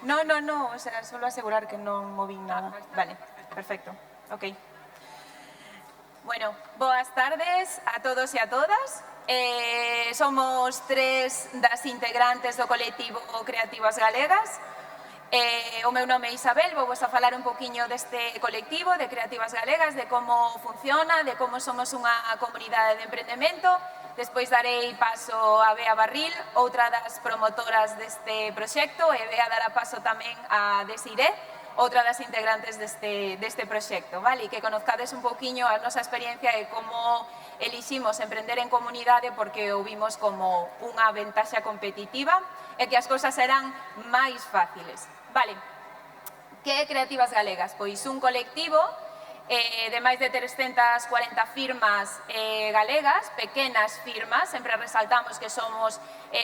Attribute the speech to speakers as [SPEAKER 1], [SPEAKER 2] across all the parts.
[SPEAKER 1] No, o sea, solo asegurar que non movín nada. Vale, perfecto. Ok. Bueno, boas tardes a todos e a todas. Somos tres das integrantes do colectivo Creativas Galegas. O meu nome é Isabel, vou vos a falar un poquinho deste colectivo de Creativas Galegas, de como funciona, de como somos unha comunidade de emprendemento. Despois darei paso a Bea Barril, outra das promotoras deste proxecto, e Bea dará paso tamén a Desiré, outra das integrantes deste proxecto, vale? E que conozcades un poquinho a nosa experiencia e como eliximos emprender en comunidade porque o vimos como unha ventaxa competitiva e que as cousas eran máis fáciles. Vale, que é Creativas Galegas? Pois un colectivo de máis de 340 firmas galegas, pequenas firmas, sempre resaltamos que somos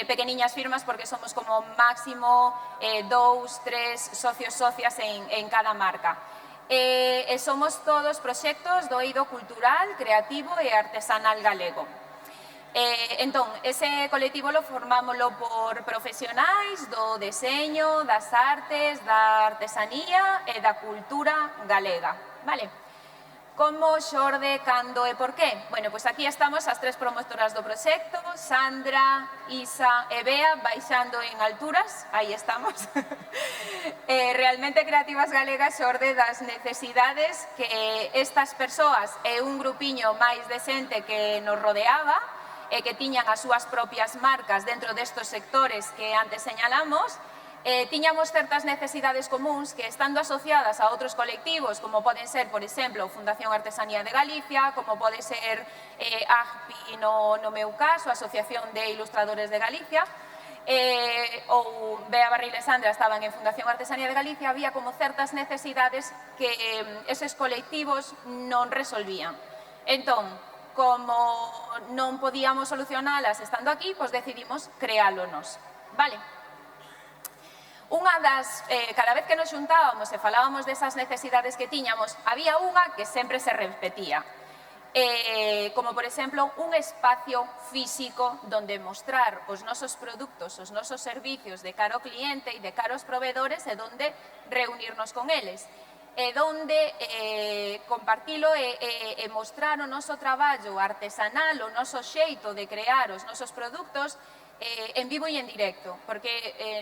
[SPEAKER 1] pequeniñas firmas porque somos como máximo 2, 3 socios socias en cada marca. E somos todos proxectos do eido cultural, creativo e artesanal galego. Entón, ese colectivo lo formámoslo por profesionais do deseño, das artes, da artesanía e da cultura galega, vale? Como, xorde, cando e por qué? Bueno, pois aquí estamos as tres promotoras do proxecto, Sandra, Isa e Bea, baixando en alturas, aí estamos. Realmente Creativas Galegas xorde das necesidades que estas persoas e un grupiño máis de xente que nos rodeaba e que tiñan as súas propias marcas dentro destos sectores que antes señalamos, tiñamos certas necesidades comuns que, estando asociadas a outros colectivos, como poden ser, por exemplo, Fundación Artesanía de Galicia, como pode ser AGPI no meu caso, Asociación de Ilustradores de Galicia, ou Bea Barril e Sandra estaban en Fundación Artesanía de Galicia, había como certas necesidades que eses colectivos non resolvían. Entón, como non podíamos solucionalas estando aquí, pois decidimos creálonos, vale? Unha das, cada vez que nos xuntábamos e falábamos desas necesidades que tiñamos, había unha que sempre se repetía, como por exemplo un espacio físico donde mostrar os nosos produtos, os nosos servicios de cara ao cliente e de cara aos proveedores e donde reunirnos con eles, e donde compartilo e mostrar o noso traballo artesanal, o noso xeito de crear os nosos produtos en vivo e en directo, porque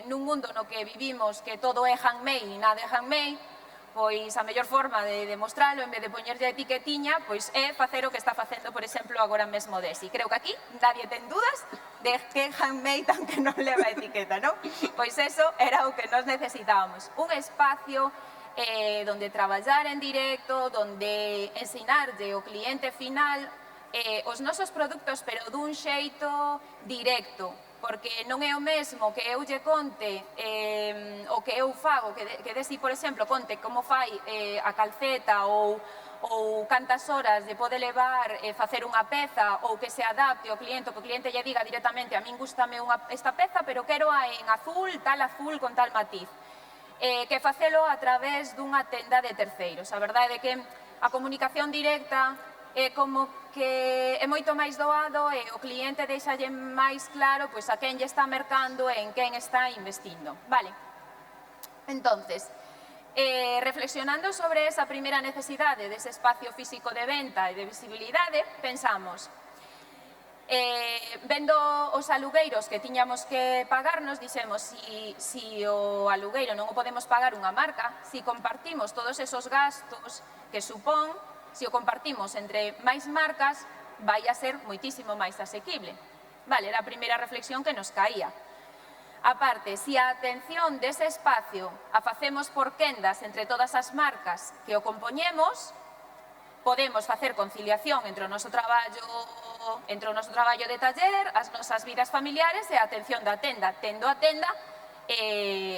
[SPEAKER 1] nun mundo no que vivimos que todo é handmade e nada é handmade, pois a mellor forma de demostralo, en vez de poñerlle a etiquetiña, pois é facer o que está facendo, por exemplo, agora mesmo Desi. Creo que aquí nadie ten dudas de que é handmade aunque non leva etiqueta, non? Pois eso era o que nos necesitábamos, un espacio donde traballar en directo, donde ensinarlle ao cliente final os nosos produtos, pero dun xeito directo, porque non é o mesmo que eu lle conte o que eu fago, que Desi, por exemplo, conte como fai a calceta ou cantas horas de pode levar facer unha peza, ou que se adapte ao cliente, que o cliente lle diga directamente a min gústame esta peza, pero quero en azul, tal azul con tal matiz, que facelo a través dunha tenda de terceiros. A verdade é que a comunicación directa é como que é moito máis doado e o cliente deixalle máis claro pois a quen lle está mercando e en quen está investindo. Vale. Entonces, reflexionando sobre esa primeira necesidade dese espacio físico de venta e de visibilidade, pensamos, vendo os alugueiros que tiñamos que pagarnos, dixemos, si o alugueiro non o podemos pagar unha marca, si compartimos todos esos gastos que supón, se o compartimos entre máis marcas, vai a ser moitísimo máis asequible. Vale, era a primeira reflexión que nos caía. A parte, se a atención dese espacio a facemos por quendas entre todas as marcas que o compoñemos, podemos facer conciliación entre o noso traballo de taller, as nosas vidas familiares e a atención da tenda, tendo a tenda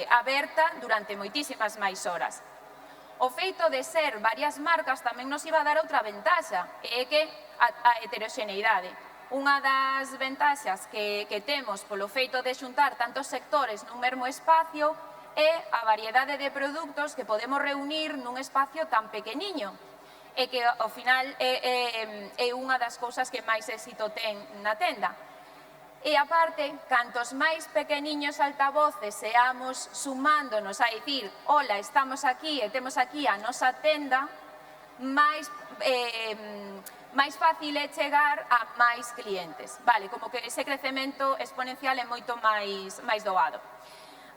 [SPEAKER 1] aberta durante moitísimas máis horas. O feito de ser varias marcas tamén nos iba a dar outra ventaxa, é que a heteroxeneidade. Unha das ventaxas que temos polo feito de xuntar tantos sectores nun mesmo espacio é a variedade de produtos que podemos reunir nun espacio tan pequeniño, e que ao final é unha das cousas que máis éxito ten na tenda. E aparte, cantos máis pequeniños altavoces seamos sumándonos a dicir hola, estamos aquí e temos aquí a nosa tenda, máis fácil é chegar a máis clientes. Vale, como que ese crecemento exponencial é moito máis doado.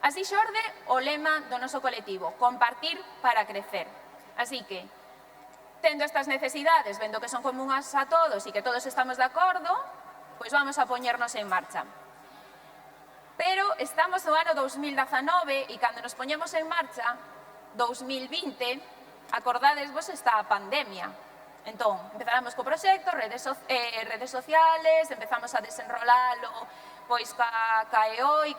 [SPEAKER 1] Así xorde o lema do noso colectivo, compartir para crecer. Así que, tendo estas necesidades, vendo que son comunas a todos e que todos estamos de acordo, pois vamos a poñernos en marcha. Pero estamos no ano 2019 e cando nos poñemos en marcha, 2020, acordadesvos esta pandemia. Entón, empezamos co proxecto, redes sociales, empezamos a desenrolalo pois ca EO e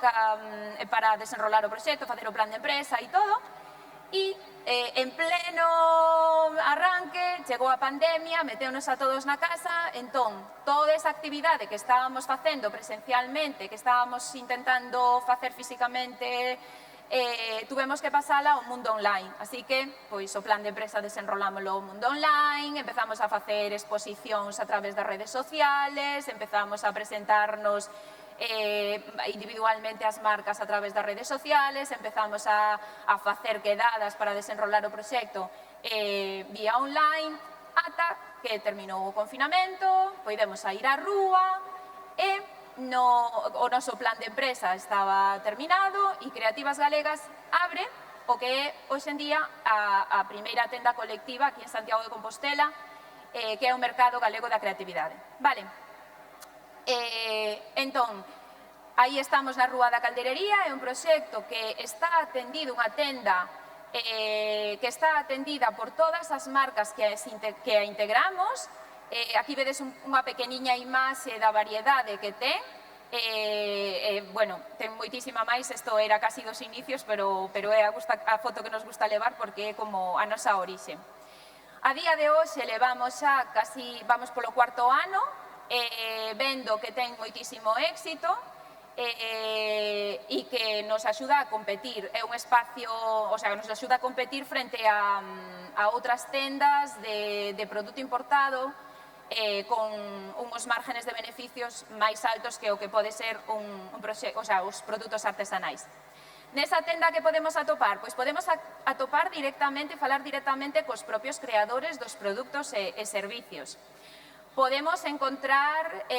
[SPEAKER 1] para desenrolar o proxecto, facer o plan de empresa e todo. E en pleno arranque chegou a pandemia, meteunos a todos na casa, entón toda esa actividade que estábamos facendo presencialmente, que estábamos intentando facer físicamente, tuvemos que pasala ao mundo online. Así que, pois, o plan de empresa desenrolámoslo ao mundo online, empezamos a facer exposicións a través das redes sociales, empezamos a presentarnos individualmente as marcas a través das redes sociales, empezamos a facer quedadas para desenrolar o proxecto vía online, ata que terminou o confinamento, poidemos a ir á rúa e o noso plan de empresa estaba terminado e Creativas Galegas abre o que é hoxe en día a primeira tenda colectiva aquí en Santiago de Compostela, que é o mercado galego da creatividade. Vale. Entón, aí estamos na Rúa da Calderería, é un proxecto que está atendido, unha tenda que está atendida por todas as marcas que a integramos. Aquí vedes unha pequeniña imaxe da variedade que ten. Bueno, ten moitísima máis, isto era casi dos inicios, pero é a foto que nos gusta levar porque é como a nosa orixe. A día de hoxe levamos xa casi, vamos polo cuarto ano, vendo que ten moitísimo éxito e que nos axuda a competir. É un espacio, o sea, nos axuda a competir frente a outras tendas de produto importado con uns márgenes de beneficios máis altos que o que pode ser os produtos artesanais. Nesa tenda que podemos atopar? Pois podemos atopar directamente, falar directamente cos propios creadores dos produtos e servicios. Podemos encontrar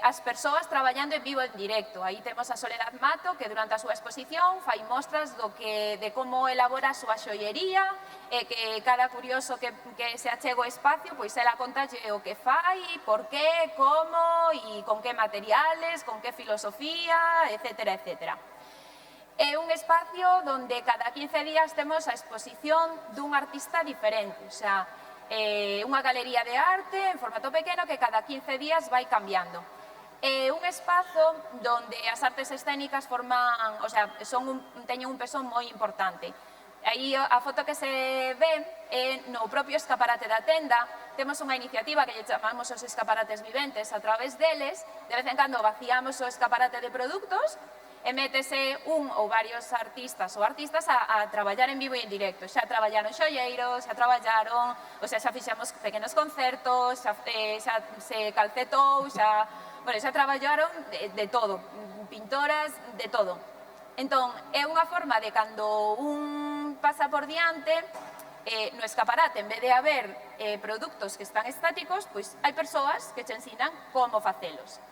[SPEAKER 1] as persoas traballando en vivo en directo. Aí temos a Soledad Mato, que durante a súa exposición fai mostras de como elabora a súa xoiería, e que cada curioso que se achega ao espacio, pois ela contalle o que fai, por qué, como, e con que materiales, con que filosofía, etcétera, etcétera. É un espacio onde cada 15 días temos a exposición dun artista diferente, o sea, unha galería de arte en formato pequeno que cada 15 días vai cambiando. É un espazo onde as artes escénicas forman, o sea, teñen un peso moi importante. Aí a foto que se ve é no propio escaparate da tenda. Temos unha iniciativa que lle chamamos os escaparates viventes. A través deles, de vez en cando vaciamos o escaparate de produtos e métese un ou varios artistas ou artistas a traballar en vivo e en directo. Xa traballaron xoieiros, xa traballaron, o sea, xa fixemos pequenos concertos, xa se calcetou, xa traballaron de todo, pintoras, de todo. Entón, é unha forma de cando un pasa por diante, no escaparate, en vez de haber produtos que están estáticos, pois hai persoas que che ensinan como facelos.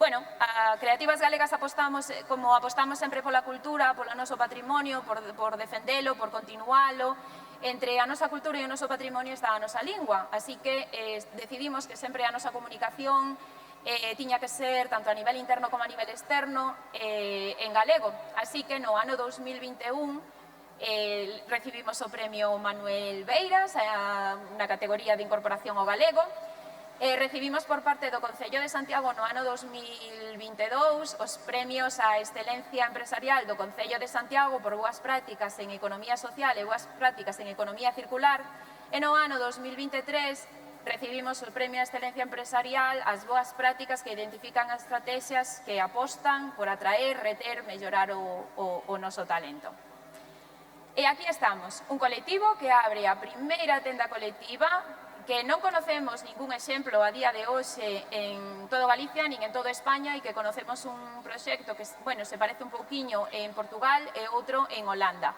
[SPEAKER 1] Bueno, a Creativas Galegas apostamos sempre pola cultura, polo noso patrimonio, por defendelo, por continualo. Entre a nosa cultura e o noso patrimonio está a nosa lingua, así que decidimos que sempre a nosa comunicación tiña que ser, tanto a nivel interno como a nivel externo, en galego. Así que no ano 2021 recibimos o premio Manuel Beiras na categoría de incorporación ao galego. Recibimos por parte do Concello de Santiago no ano 2022 os premios á excelencia empresarial do Concello de Santiago por boas prácticas en economía social e boas prácticas en economía circular, e no ano 2023 recibimos o premio á excelencia empresarial ás boas prácticas que identifican as estrategias que apostan por atraer, reter, mellorar o noso talento. E aquí estamos, un colectivo que abre a primeira tenda colectiva que non conocemos ningún exemplo a día de hoxe en todo Galicia nin en toda España e que conocemos un proxecto que, bueno, se parece un pouquiño en Portugal e outro en Holanda.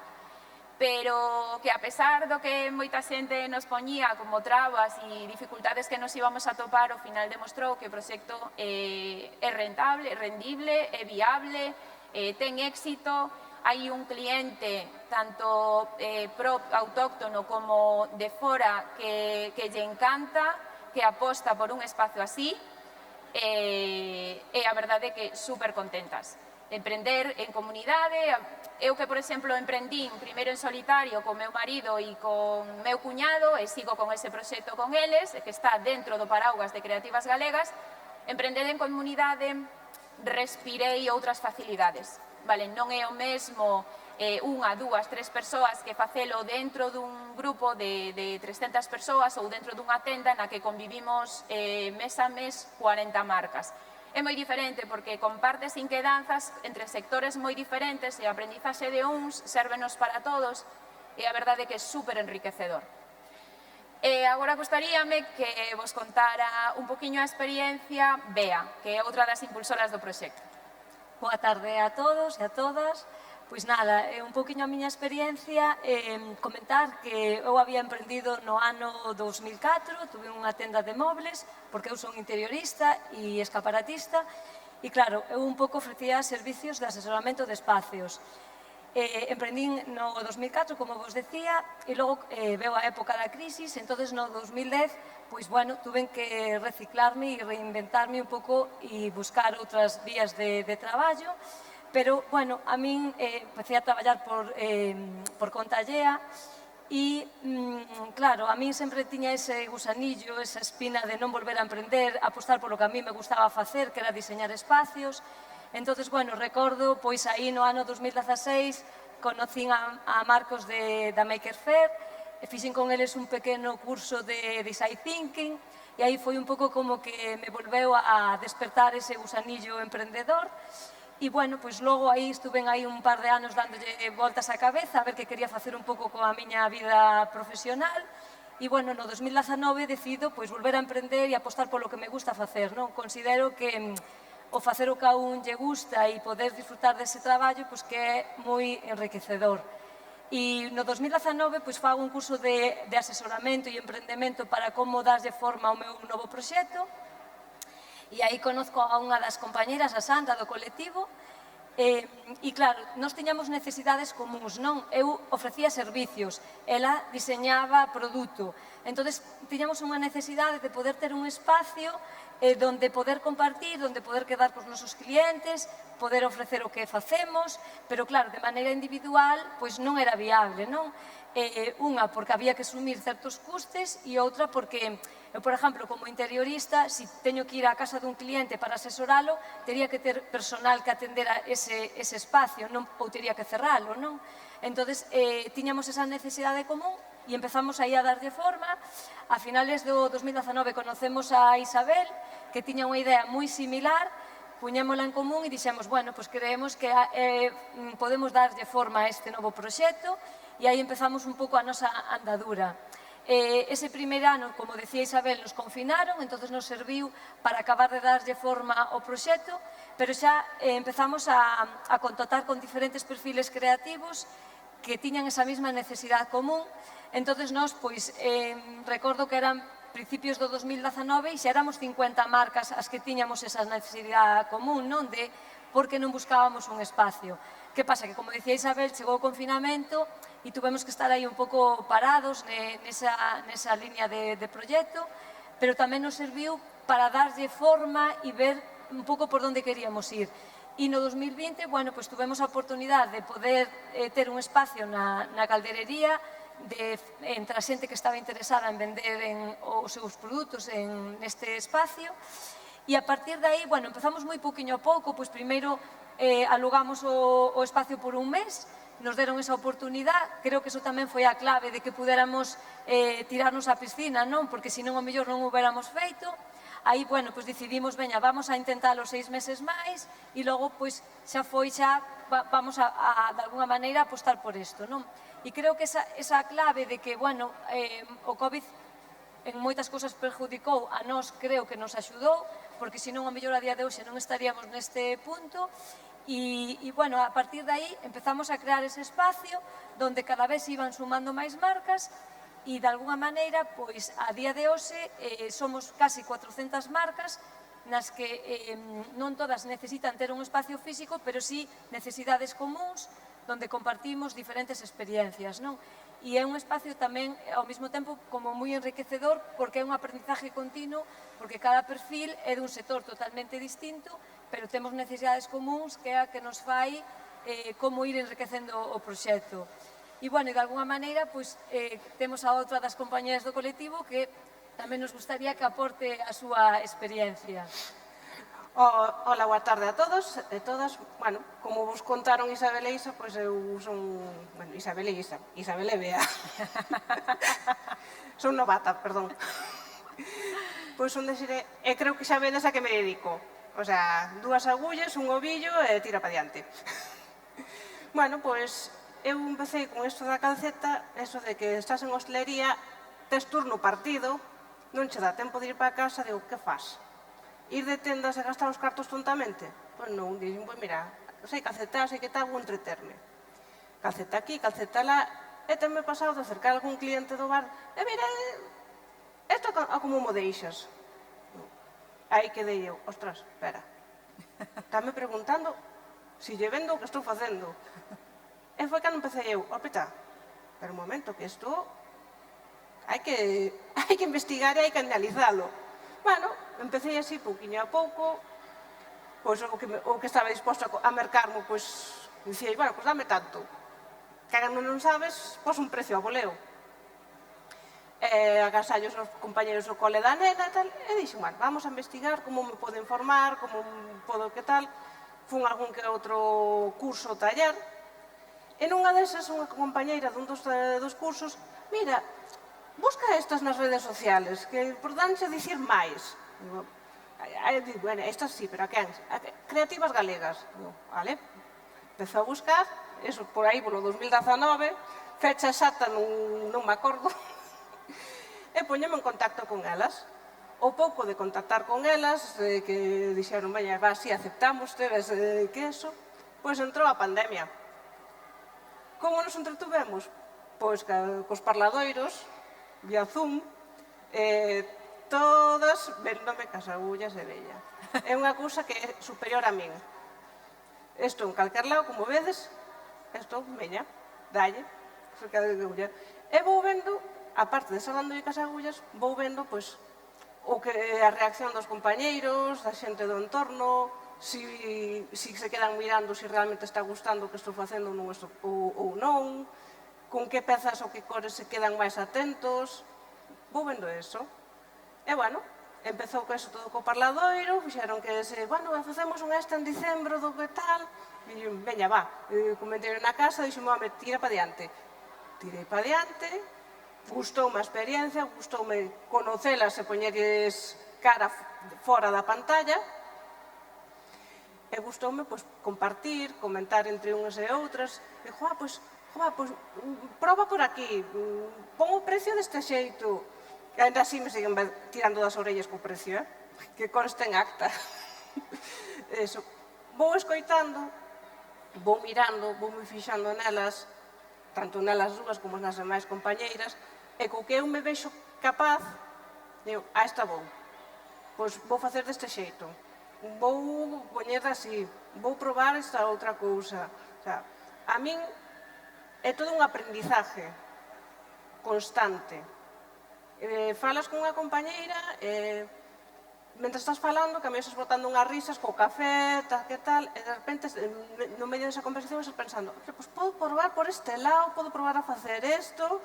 [SPEAKER 1] Pero que a pesar do que moita xente nos poñía como trabas e dificultades que nos íbamos a topar, ao final demostrou que o proxecto é rentable, rendible, é viable, ten éxito. Hai un cliente, tanto autóctono como de fora, que lle encanta, que aposta por un espacio así, e a verdade é que super contentas. Emprender en comunidade, eu que, por exemplo, emprendín primeiro en solitario con meu marido e con meu cuñado, e sigo con ese proxecto con eles, que está dentro do Paraugas de Creativas Galegas, emprender en comunidade respirei outras facilidades. Non é o mesmo unha, dúas, tres persoas que facelo dentro dun grupo de 300 persoas ou dentro dunha tenda na que convivimos mes a mes 40 marcas. É moi diferente porque compartes inquedanzas entre sectores moi diferentes e a aprendizaxe de uns sérvenos para todos e a verdade é que é super enriquecedor. E agora gostaríame que vos contara un poquinho a experiencia Bea, que é outra das impulsoras do proxecto.
[SPEAKER 2] Boa tarde a todos e a todas. Pois nada, un poquinho a miña experiencia, comentar que eu había emprendido no ano 2004, tuve unha tenda de mobles, porque eu son interiorista e escaparatista, e claro, eu un pouco ofrecía servicios de asesoramento de espacios. Emprendín no 2004, como vos decía, e logo veo a época da crisis, entonces no 2010, pois, bueno, tuve que reciclarme e reinventarme un pouco e buscar outras vías de traballo, pero, bueno, a min empecé a traballar por conta allea e, claro, a min sempre tiña ese gusanillo, esa espina de non volver a emprender, apostar polo que a mí me gustaba facer, que era diseñar espacios. Entonces, bueno, recordo, pois aí no ano 2016, conocín a Marcos da Maker Fair, e fixen con eles un pequeno curso de Design Thinking, e aí foi un pouco como que me volveu a despertar ese gusanillo emprendedor, e, bueno, pois logo aí estuve aí un par de anos dándolle voltas á cabeza, a ver que quería facer un pouco coa miña vida profesional, e, bueno, no 2019 decido, pois, volver a emprender e apostar polo que me gusta facer, non? Considero que o facer o que a un lle gusta e poder disfrutar dese traballo, pois que é moi enriquecedor. E no 2019 pois fago un curso de asesoramento e emprendemento para como darlle forma ao meu novo proxecto, e aí conozco a unha das compañeras, a Sandra, do colectivo, e claro, nós tiñamos necesidades comuns, non? Eu ofrecía servicios, ela diseñaba produto, entonces tiñamos unha necesidade de poder ter un espacio donde poder compartir, donde poder quedar cos nosos clientes, poder ofrecer o que facemos, pero claro, de maneira individual, pois non era viable, non? Unha, porque había que asumir certos custes, e outra, porque eu, por exemplo, como interiorista, se teño que ir á casa dun cliente para asesoralo, tería que ter personal que atendera ese espacio, ou tería que cerralo, non? Entón, tiñamos esa necesidade común e empezamos aí a darlle forma. A finales do 2019 conocemos a Isabel, que tiña unha idea moi similar, puñémola en común e dixemos, bueno, pois creemos que podemos darlle forma a este novo proxecto, e aí empezamos un pouco a nosa andadura. Ese primeiro ano, como decía Isabel, nos confinaron, entón nos serviu para acabar de darlle forma ao proxecto, pero xa empezamos a contactar con diferentes perfiles creativos que tiñan esa mesma necesidade común. Entón, nós, pois, recordo que eran principios do 2019 e xa éramos 50 marcas as que tiñamos esa necesidade común, non? De por que non buscábamos un espacio. Que pasa? Que, como dicía Isabel, chegou o confinamento e tuvemos que estar aí un pouco parados nesa línea de proxecto, pero tamén nos serviu para darlle forma e ver un pouco por onde queríamos ir. E no 2020, bueno, pois tuvemos a oportunidade de poder ter un espacio na calderería entre a xente que estaba interesada en vender os seus produtos neste espacio, e a partir de aí, bueno, empezamos moi pouquiño a pouco, pois primeiro alugamos o espacio por un mes, nos deron esa oportunidade, creo que eso tamén foi a clave de que puderamos tirarnos á piscina, non? Porque senón o mellor non o huberamos feito. Aí, bueno, pois decidimos, veña, vamos a intentalo 6 meses máis, e logo, pois, xa foi, xa vamos a de alguna maneira, apostar por isto, non? E creo que esa clave de que, bueno, o COVID en moitas cousas perjudicou, a nós creo que nos axudou, porque senón a mellor a día de hoxe non estaríamos neste punto. E, bueno, a partir de aí empezamos a crear ese espacio donde cada vez iban sumando máis marcas e, de alguna maneira, pois, a día de hoxe somos casi 400 marcas nas que non todas necesitan ter un espacio físico, pero sí necesidades comuns donde compartimos diferentes experiencias, non? E é un espacio tamén, ao mesmo tempo, como moi enriquecedor, porque é un aprendizaje continuo, porque cada perfil é dun sector totalmente distinto, pero temos necesidades comuns que é a que nos fai como ir enriquecendo o proxecto. E, bueno, de alguna maneira, pois, temos a outra das compañeras do colectivo que tamén nos gustaría que aporte a súa experiencia.
[SPEAKER 3] Ola, boa tarde a todos e todas. Bueno, como vos contaron Isabel e Isa, pois eu son... Bueno, Isabel e Isa, Isabel e Bea. Son novata, perdón. Pois son decir, e creo que xa vedes a que me dedico. O sea, 2 agullas, un ovillo e tira pa diante. Bueno, pois eu empecé con isto da calceta, eso de que estás en hostelería, tes turno partido, non che dá tempo de ir para casa, digo, que faz? Ir de tendas e gastar os cartos tontamente? Pois non, dixen, pois mira, sei calcetar, sei que tal, vou entreterme. Calceta aquí, calceta lá, e tenme pasado de acercar algún cliente do bar, e mira, isto como mo deixas? Aí quedei eu, ostras, espera, estame preguntando si lle vendo o que estou facendo. E foi cando empecé eu, opeta, pero un momento, que isto hai que investigar e hai que analizalo. Bueno, empecé así, pouquiño a pouco, pois o que estaba disposto a mercarmo, pois, dicía, bueno, pois dame tanto. Cagando non sabes, pois un precio a voleo. Agasallos aos compañeros do cole da nena e tal, e dixen, bueno, vamos a investigar como me podo informar, como podo que tal. Fun algún que outro curso o taller, e nunha desas, unha compañeira dun dos cursos, mira, busca estas nas redes sociales, que por danse a dicir máis. Digo, bueno, estas sí, pero a quen? Creativas galegas. Digo, vale. Empezou a buscar, eso por aí, polo 2019, fecha exacta non me acordo, e poñeme en contacto con elas. O pouco de contactar con elas, que dixeron, veña, va, si aceptamos, tedes que eso, pois entrou a pandemia. Como nos entretuvemos? Pois cos parladoiros, vía Zoom, todas vendome cas agullas e vella. É unha cousa que é superior a min. Estou en calquer lado, como vedes, estou, veña, dalle, e vou vendo, aparte de salándolle cas agullas, vou vendo, pois, a reacción dos compañeiros, da xente do entorno, si se quedan mirando, si realmente está gustando o que estou facendo ou non, con que pezas ou que cores se quedan máis atentos, vou vendo eso. E, bueno, empezou con eso todo co parladoiro, fixeron que, bueno, facemos un en dicembro do que tal, e, veña, va, comentei na casa, dixo, home, tira pa diante. Tirei pa diante, gustoume a experiencia, gustoume conocelas e poñerles cara fora da pantalla, e gustoume, pois, compartir, comentar entre unhas e outras, e, pois, prova por aquí, pon o precio deste xeito. E ainda así me siguen tirando das orellas co precio, que conste en acta. Eso. Vou escoitando, vou mirando, vou me fixando nelas, tanto nelas dúas como nas demais compañeiras, e co que eu me vexo capaz, digo, esta vou. Pois vou facer deste xeito. Vou poñer así, vou probar esta outra cousa. O sea, a min é todo un aprendizaje constante. Falas con unha compañeira, mentre estás falando, que a mí estás botando unhas risas co café, tal, que tal, e de repente, no medio desa conversación, estás pensando, pois podo probar por este lado, podo probar a facer isto,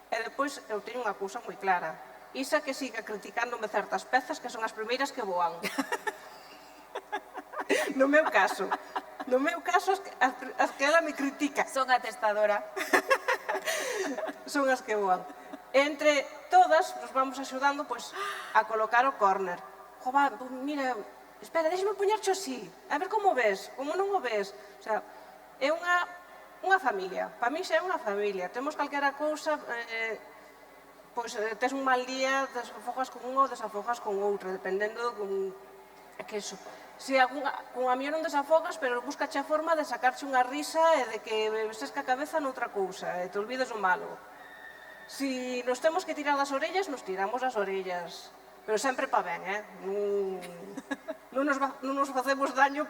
[SPEAKER 3] e depois eu teño unha cousa moi clara. Isa que siga criticándome certas pezas que son as primeiras que voan. No meu caso, as que ela me critica.
[SPEAKER 1] Son atestadora.
[SPEAKER 3] Son as que voan. Entre todas nos vamos axudando a colocar o córner. Mira, espera, déxame poñercho así, a ver como ves, como non o ves. O sea, é unha familia, para mí xa é unha familia. Temos calquera cousa, pois tes un mal día, desafogas con unha ou desafogas con outra, dependendo que iso. Se cunha miña non desafogas, pero buscache a forma de sacarche unha risa e de que sesca a cabeza noutra cousa, e te olvides o malo. Si nos temos que tirar das orellas, nos tiramos as orellas. Pero sempre pa ben, non nos facemos daño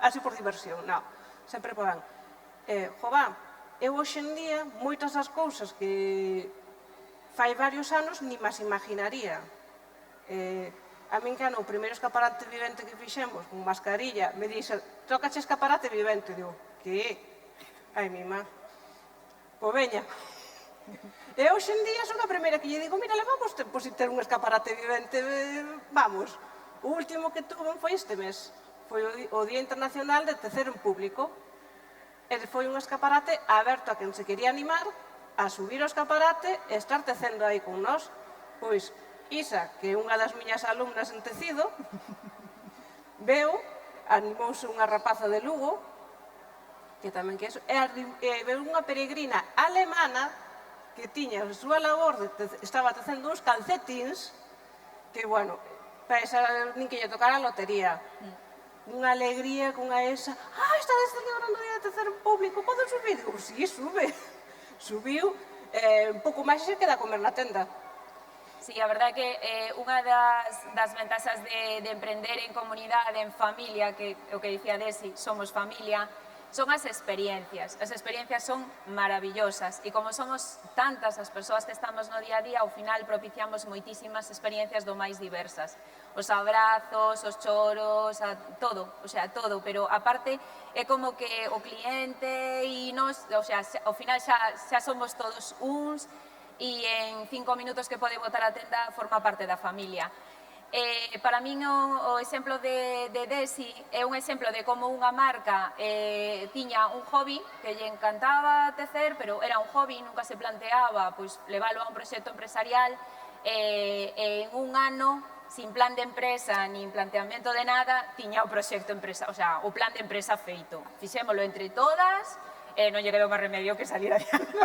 [SPEAKER 3] así por diversión, non. Sempre pa ben. Jová, eu hoxe en día, moitas das cousas que fai varios anos ni mas imaginaría. A min que o primeiro escaparate vivente que fixemos, con mascarilla, me dixe, tócache escaparate vivente. Digo, que? Ai, mima. Pois veña. E hoxe en día son a primeira que lle digo, mira, levamos tempo sin ter un escaparate vivente, vamos. O último que tuve foi este mes. Foi o Día Internacional de Tecer en Público. E foi un escaparate aberto a quen se quería animar a subir o escaparate e estar tecendo aí con nós. Pois Isa, que é unha das miñas alumnas en tecido, veu, animouse unha rapaza de Lugo, que tamén que é, veu unha peregrina alemana que tiña a súa labor, estaba tecendo uns calcetins, que, bueno, para esa nin que lle tocara a lotería. Unha alegría con esa, está celebrando o Día de Tecer en Público, podo subir? Digo, si, sube. Subiu, un pouco máis se queda a comer na tenda.
[SPEAKER 1] Sí, a verdade é que unha das ventaxas de emprender en comunidade, en familia, que o que dicía Desi, somos familia, son as experiencias. As experiencias son maravillosas e como somos tantas as persoas que estamos no día a día, ao final propiciamos moitísimas experiencias do máis diversas. Os abrazos, os choros, todo, o sea, todo, pero aparte é como que o cliente e nos, o sea, ao final xa somos todos uns e en 5 minutos que pode botar a tenda forma parte da familia. Para min o exemplo de Desi é un exemplo de como unha marca tiña un hobby que lle encantaba tecer, pero era un hobby, nunca se planteaba leválo a un proxecto empresarial, en un ano, sin plan de empresa, nin planteamento de nada, tiña o proxecto empresa, o sea, o plan de empresa feito. Fixémolo entre todas, non lle quedou máis remedio que salir adiante.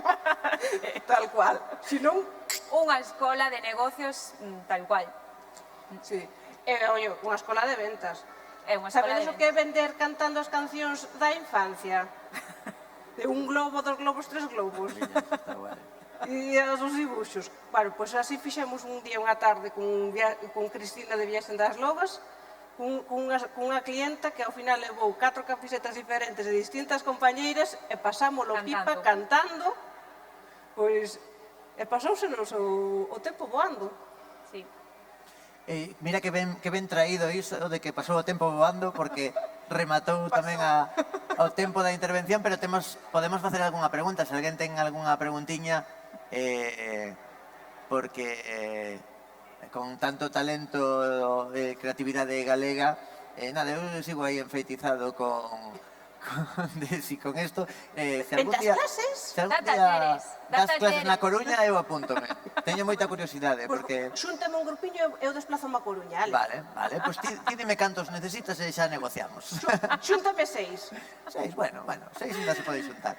[SPEAKER 3] Tal cual. Si non,
[SPEAKER 1] unha escola de negocios tal cual.
[SPEAKER 3] sí. Oye, unha escola de ventas.
[SPEAKER 1] É unha escola
[SPEAKER 3] Sabedes
[SPEAKER 1] de
[SPEAKER 3] o que é vender cantando as cancións da infancia? De un globo, dos globos, tres globos. E os dibuxos. Bueno, pois así fixemos un día, unha tarde, con Cristina de Viaxen das Lobas, cunha clienta que ao final levou 4 camisetas diferentes de distintas compañeiras e pasámoslo pipa cantando, pois, e pasousenos o tempo voando.
[SPEAKER 1] Sí.
[SPEAKER 4] Mira que ben traído iso de que pasou o tempo voando, porque rematou tamén ao tempo da intervención, pero podemos facer algunha pregunta, se alguén ten algunha preguntiña, porque con tanto talento e creatividade galega, nada, eu sigo aí enfeitizado con isto.
[SPEAKER 3] Ventas clases?
[SPEAKER 4] Se algún día das clases na Coruña, eu apúntome. Teño moita curiosidade, porque...
[SPEAKER 3] Xúntame un grupiño e eu desplazo-me a Coruña, ale.
[SPEAKER 4] Vale, pois ti dime cantos necesitas e xa negociamos.
[SPEAKER 3] Xúntame 6.
[SPEAKER 4] 6, bueno, 6 ainda se pode xuntar.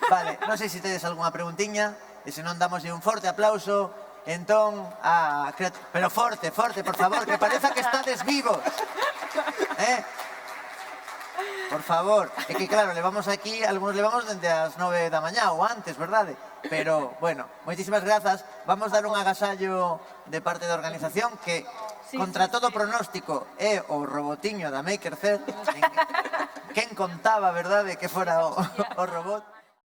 [SPEAKER 4] Vale, non sei se tedes algunha preguntiña, e se non damoslle un forte aplauso, entón, pero forte, por favor, que pareza que estades vivos. Por favor, é que claro, levamos aquí, algúns levamos dende as 9 da mañá ou antes, verdade? Pero, bueno, moitísimas grazas. Vamos dar un agasallo de parte da organización que, contra todo pronóstico, é o robotiño da Maker Fair. Quen contaba, verdade, que fora o robot?